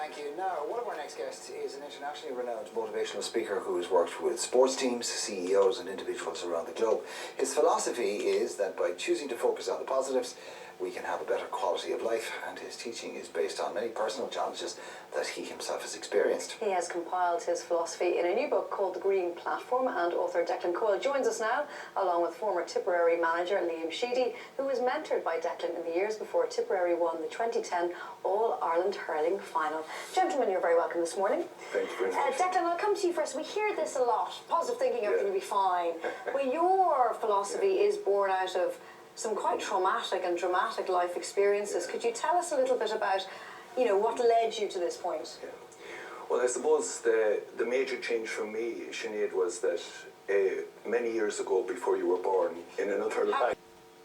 Thank you. Now, one of our next guests is an internationally renowned motivational speaker who has worked with sports teams, CEOs and individuals around the globe. His philosophy is that by choosing to focus on the positives, we can have a better quality of life, and his teaching is based on many personal challenges that he himself has experienced. He has compiled his philosophy in a new book called The Green Platform, and author Declan Coyle joins us now, along with former Tipperary manager Liam Sheedy, who was mentored by Declan in the years before Tipperary won the 2010 All-Ireland Hurling Final. Gentlemen, you're very welcome this morning. Thank you very much. Declan, I'll come to you first. We hear this a lot, positive thinking, everything will be fine. But your philosophy is born out of some quite traumatic and dramatic life experiences. Could you tell us a little bit about, what led you to this point? Well, I suppose the major change for me, Sinead, was that many years ago, before you were born, in another life,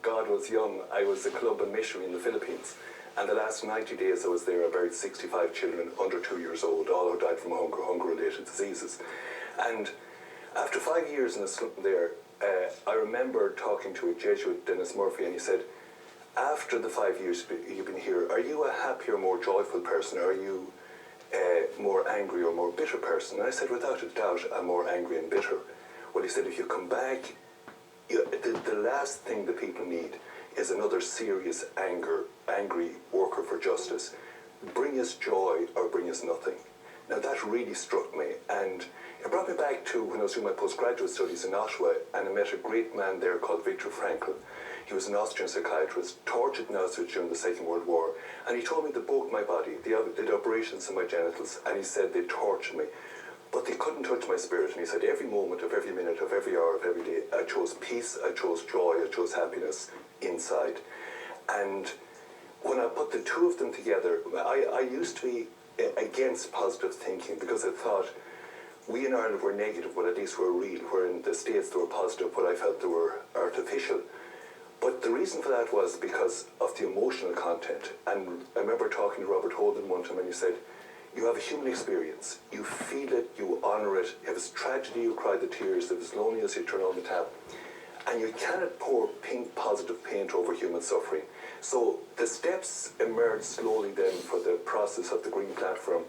God was young, I was a club and missionary in the Philippines. And the last 90 days I was there, I buried 65 children under 2 years old, all who died from hunger-related diseases. And after 5 years in a slum there, I remember talking to a Jesuit, Dennis Murphy, and he said, after the 5 years you've been here, are you a happier, more joyful person? Are you more angry or more bitter person? And I said, without a doubt, I'm more angry and bitter. Well, he said, if you come back, the last thing that people need is another serious angry worker for justice. Bring us joy or bring us nothing. Now that really struck me, and it brought me back to when I was doing my postgraduate studies in Ottawa, and I met a great man there called Viktor Frankl. He was an Austrian psychiatrist, tortured in Auschwitz during the Second World War, and he told me they broke my body, they did operations on my genitals, and he said they tortured me, but they couldn't touch my spirit. And he said every moment of every minute of every hour of every day, I chose peace, I chose joy, I chose happiness inside. And when I put the two of them together, I used to be against positive thinking because I thought we in Ireland were negative, but at least we're real, where in the States they were positive, but I felt they were artificial. But the reason for that was because of the emotional content. And I remember talking to Robert Holden one time, and he said, you have a human experience, you feel it, you honour it, if it's tragedy you cry the tears, if it's loneliness you turn on the tap. And you cannot pour pink positive paint over human suffering. So the steps emerge slowly then for the process of the Green Platform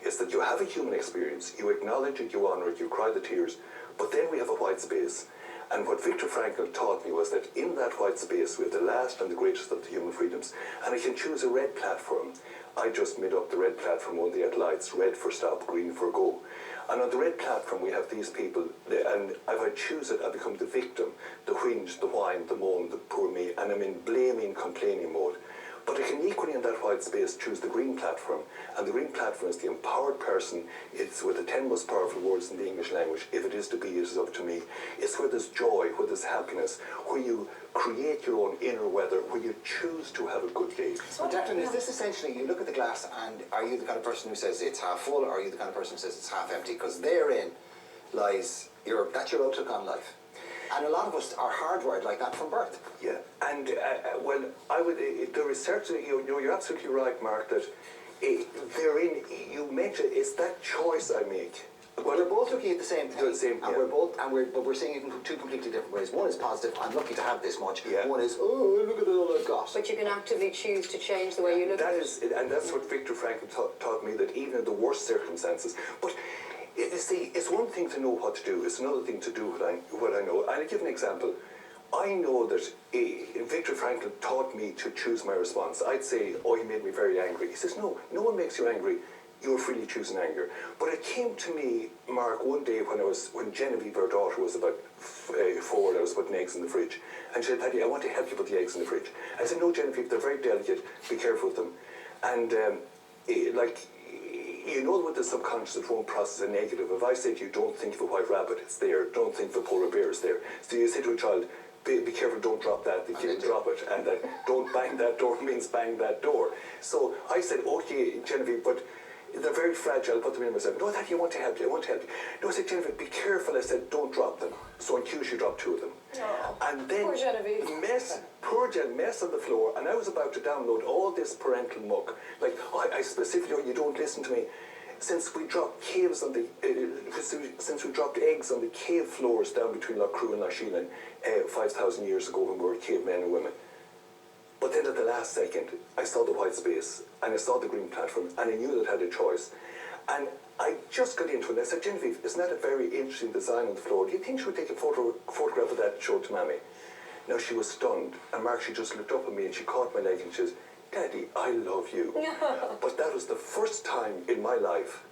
is that you have a human experience, you acknowledge it, you honour it, you cry the tears, but then we have a white space. And what Viktor Frankl taught me was that in that white space we have the last and the greatest of the human freedoms. And I can choose a red platform. I just made up the red platform on the lights, red for stop, green for go. And on the red platform we have these people, and if I choose it, I become the victim, the whinge, the whine, the moan, the poor me, and I'm in blaming, complaining mode. But I can equally in that white space choose the Green Platform, and the Green Platform is the empowered person. It's with the 10 most powerful words in the English language. If it is to be, it is up to me. It's where there's joy, where there's happiness, where you create your own inner weather, where you choose to have a good day. So Declan, is this essentially, you look at the glass and are you the kind of person who says it's half full, or are you the kind of person who says it's half empty? Because therein lies, that's your outlook on life. And a lot of us are hardwired like that from birth. Yeah, and well, I would. The research, you're absolutely right, Mark. That therein, you mentioned, it's that choice I make. Well, we're both looking at the same thing, and we're seeing it in two completely different ways. One is positive, I'm lucky to have this much. Yeah. One is, oh, look at all I've got. But you can actively choose to change the way you look at it. And that's what Viktor Frankl taught me, that even in the worst circumstances. But you see, it's one thing to know what to do, it's another thing to do what I know. I'll give an example. I know that Viktor Frankl taught me to choose my response. I'd say, oh, he made me very angry. He says, no one makes you angry. You're freely choosing anger. But it came to me, Mark, one day when Genevieve, our daughter, was about 4, and I was putting eggs in the fridge. And she said, Paddy, I want to help you put the eggs in the fridge. I said, no, Genevieve, they're very delicate. Be careful with them. And you know, with the subconscious, it won't process a negative. If I say to you, don't think of a white rabbit, it's there. Don't think of a polar bear, it's there. So you say to a child, be careful, don't drop that. The kid will drop it. And don't bang that door means bang that door. So I said, okay, Genevieve, but they're very fragile. I'll put them in myself. No, Daddy, I want to help you. I want to help you. No, I said, Genevieve, be careful. I said, don't drop them. So on cue, she dropped 2 of them. Oh, and then poor Genevieve. Poor Jen, mess on the floor. And I was about to download all this parental muck. Like, I specifically, you don't listen to me. Since we dropped since we dropped eggs on the cave floors down between Lough Crew and Lough Sheelan 5,000 years ago when we were cavemen and women. But then at the last second, I saw the white space and I saw the green platform and I knew that I had a choice. And I just got into it and I said, Genevieve, isn't that a very interesting design on the floor? Do you think she would take a photograph of that and show it to Mammy? Now she was stunned, and Mark, she just looked up at me and she caught my leg and she says, Daddy, I love you. But that was the first time in my life,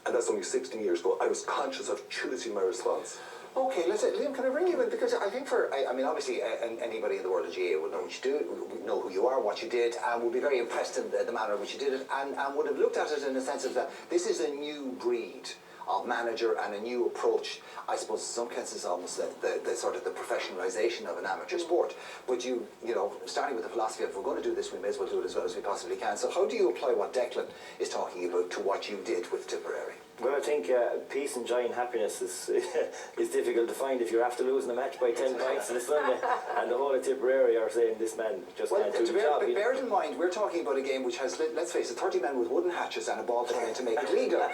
and that's only 16 years ago, I was conscious of choosing my response. Okay, Liam, can I bring you in? Because I think I mean, obviously, anybody in the world of GA will know what you do, will know who you are, what you did, and will be very impressed in the manner in which you did it, and would have looked at it in the sense of that this is a new breed of manager and a new approach. I suppose in some cases almost the sort of the professionalisation of an amateur sport. But you know, starting with the philosophy of if we're going to do this, we may as well do it as well as we possibly can. So how do you apply what Declan is talking about to what you did with Tipperary? Well, I think peace and joy and happiness is difficult to find if you're after losing a match by 10 points on a Sunday, and the whole of Tipperary are saying this man just can't do the job. Bear in mind, we're talking about a game which has, let's face it, 30 men with wooden hatchets and a ball thrown in to make it legal.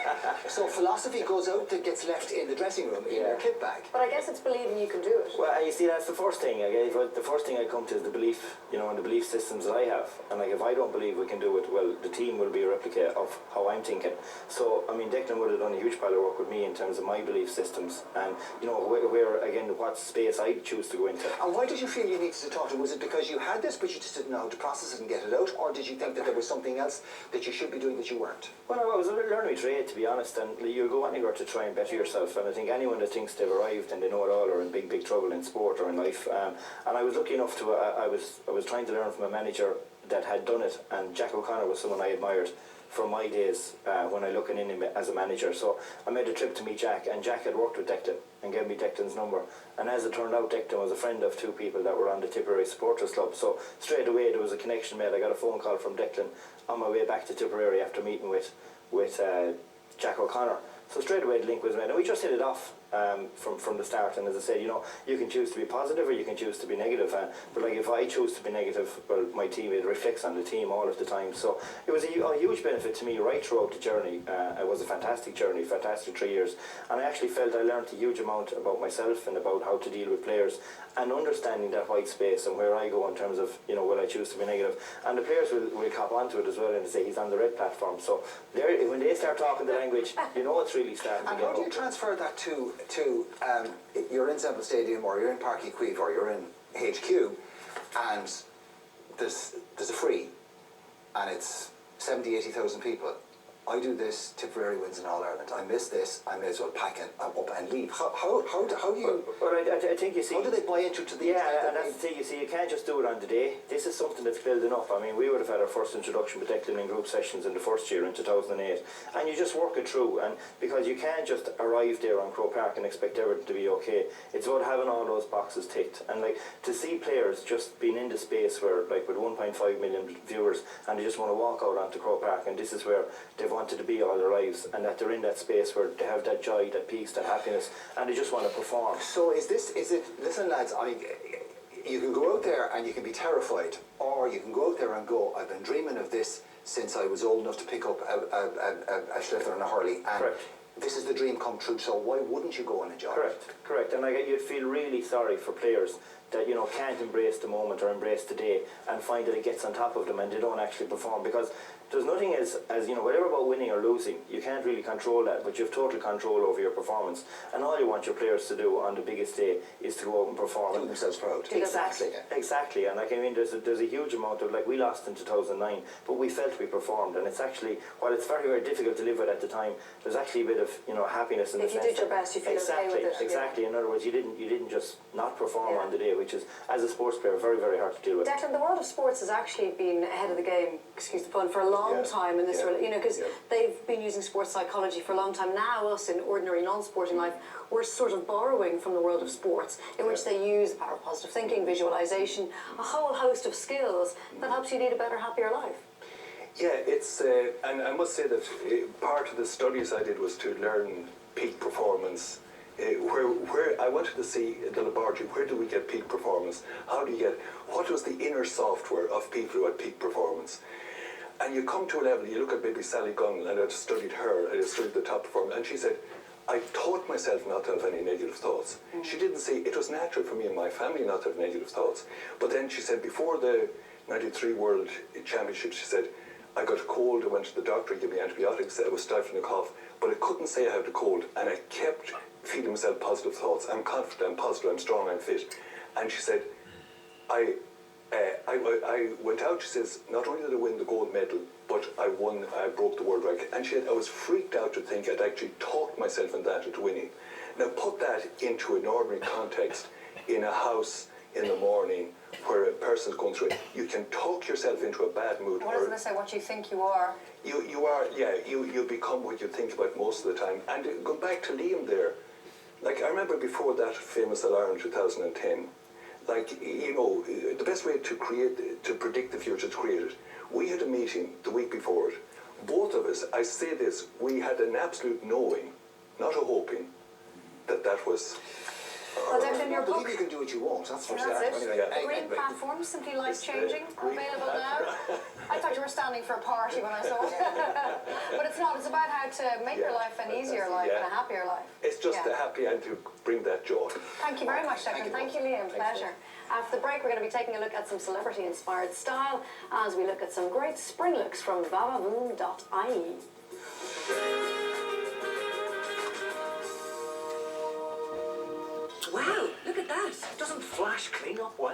So philosophy goes out that gets left in the dressing room in your kit bag. But I guess it's believing you can do it. Well, and you see, that's the first thing. The first thing I come to is the belief, you know, and the belief systems that I have. And like, if I don't believe we can do it, well, the team will be a replica of how I'm thinking. So, I mean, Declan would have done a huge pile of work with me in terms of my belief systems and, you know, where again, what space I choose to go into. And why did you feel you needed to talk to him? Was it because you had this but you just didn't know how to process it and get it out, or did you think that there was something else that you should be doing that you weren't? Well, I was learning my trade, to be honest, and you go anywhere to try and better yourself, and I think anyone that thinks they've arrived and they know it all are in big trouble in sport or in life. And I was lucky enough to, I was trying to learn from a manager that had done it, and Jack O'Connor was someone I admired from my days when I looking in him as a manager. So I made a trip to meet Jack, and Jack had worked with Declan and gave me Declan's number. And as it turned out, Declan was a friend of two people that were on the Tipperary Supporters Club. So straight away there was a connection made. I got a phone call from Declan on my way back to Tipperary after meeting with Jack O'Connor. So straight away the link was made, and we just hit it off from the start. And as I said, you know, you can choose to be positive or you can choose to be negative. But like, if I choose to be negative, well, my team, it reflects on the team all of the time. So it was a huge benefit to me right throughout the journey. It was a fantastic journey, fantastic 3 years. And I actually felt I learned a huge amount about myself and about how to deal with players and understanding that white space and where I go in terms of, you know, will I choose to be negative. And the players will cop onto it as well and say he's on the red platform. So when they start talking the language, you know it's really starting to get And how do you transfer that to you're in Semple Stadium or you're in Parky Queeve or you're in HQ and there's a free and it's 70,000-80,000 people. I do this, Tipperary wins in All Ireland. I miss this, I may as well pack it up and leave. How do you... Well, I think you see... How do they buy into it to the extent and that's the thing, you see, you can't just do it on the day. This is something that's building up. I mean, we would have had our first introduction with Declan in group sessions in the first year in 2008, and you just work it through, and because you can't just arrive there on Croke Park and expect everything to be okay. It's about having all those boxes ticked, and like, to see players just being in the space where, like, with 1.5 million viewers, and they just want to walk out onto Croke Park, and this is where they've wanted to be all their lives, and that they're in that space where they have that joy, that peace, that happiness, and they just want to perform. So is it, listen lads, you can go out there and you can be terrified, or you can go out there and go, I've been dreaming of this since I was old enough to pick up a Slither and a Hurley, and correct. This is the dream come true, so why wouldn't you go and enjoy it? Correct, and like, you'd feel really sorry for players that, you know, can't embrace the moment or embrace the day and find that it gets on top of them and they don't actually perform, because there's nothing as you know, whatever about winning or losing, you can't really control that, but you have total control over your performance, and all you want your players to do on the biggest day is to go out and perform. Do themselves proud. Exactly, and like, I mean, there's a huge amount of, like, we lost in 2009, but we felt we performed, and it's actually, while it's very, very difficult to live with at the time, there's actually a bit of, you know, happiness in the sense if you did your best, you feel okay with it. Exactly. In other words, you didn't just not perform on the day, which is, as a sports player, very, very hard to deal with. Declan, the world of sports has actually been ahead of the game, excuse the pun, for a long time in this, you know, because they've been using sports psychology for a long time. Now, us in ordinary non-sporting life, we're sort of borrowing from the world of sports, in which they use the power of positive thinking, visualisation, a whole host of skills that helps you lead a better, happier life. Yeah, it's, and I must say that part of the studies I did was to learn peak performance. Where I wanted to see the laboratory, where do we get peak performance? How do you get, what was the inner software of people who had peak performance? And you come to a level, you look at maybe Sally Gunn, and I'd studied her, I studied the top performer, and she said, I taught myself not to have any negative thoughts. She didn't say, it was natural for me and my family not to have negative thoughts. But then she said, before the '93 World Championship, she said, I got a cold, I went to the doctor, he gave me antibiotics, I was stifling a cough, but I couldn't say I had a cold, and I kept feeding myself positive thoughts. I'm confident, I'm positive, I'm strong, I'm fit. And she said, I went out, she says, not only did I win the gold medal, but I broke the world record. And she said, I was freaked out to think I'd actually talked myself into winning. Now put that into an ordinary context in a house in the morning where a person's going through it. You can talk yourself into a bad mood. What does it say? What you think you are? You are, yeah, you become what you think about most of the time. And going back to Liam there, like I remember before that famous alarm in 2010, like, you know, the best way to predict the future is to create it. We had a meeting the week before it. Both of us, I say this, we had an absolute knowing, not a hoping, that that was... Well, Declan, your believe book. you can do what you want. That's for That's sure. it. Anyway, The Green Platform, simply life-changing, available now. I thought you were standing for a party when I saw it. But it's not. It's about how to make your life an easier life and a happier life. It's just a happy and to bring that joy. Thank you very much, Declan. Thank you, Liam. Pleasure. After the break, we're going to be taking a look at some celebrity-inspired style as we look at some great spring looks from vavavoom.ie. Wow, look at that. Doesn't Flash clean up well?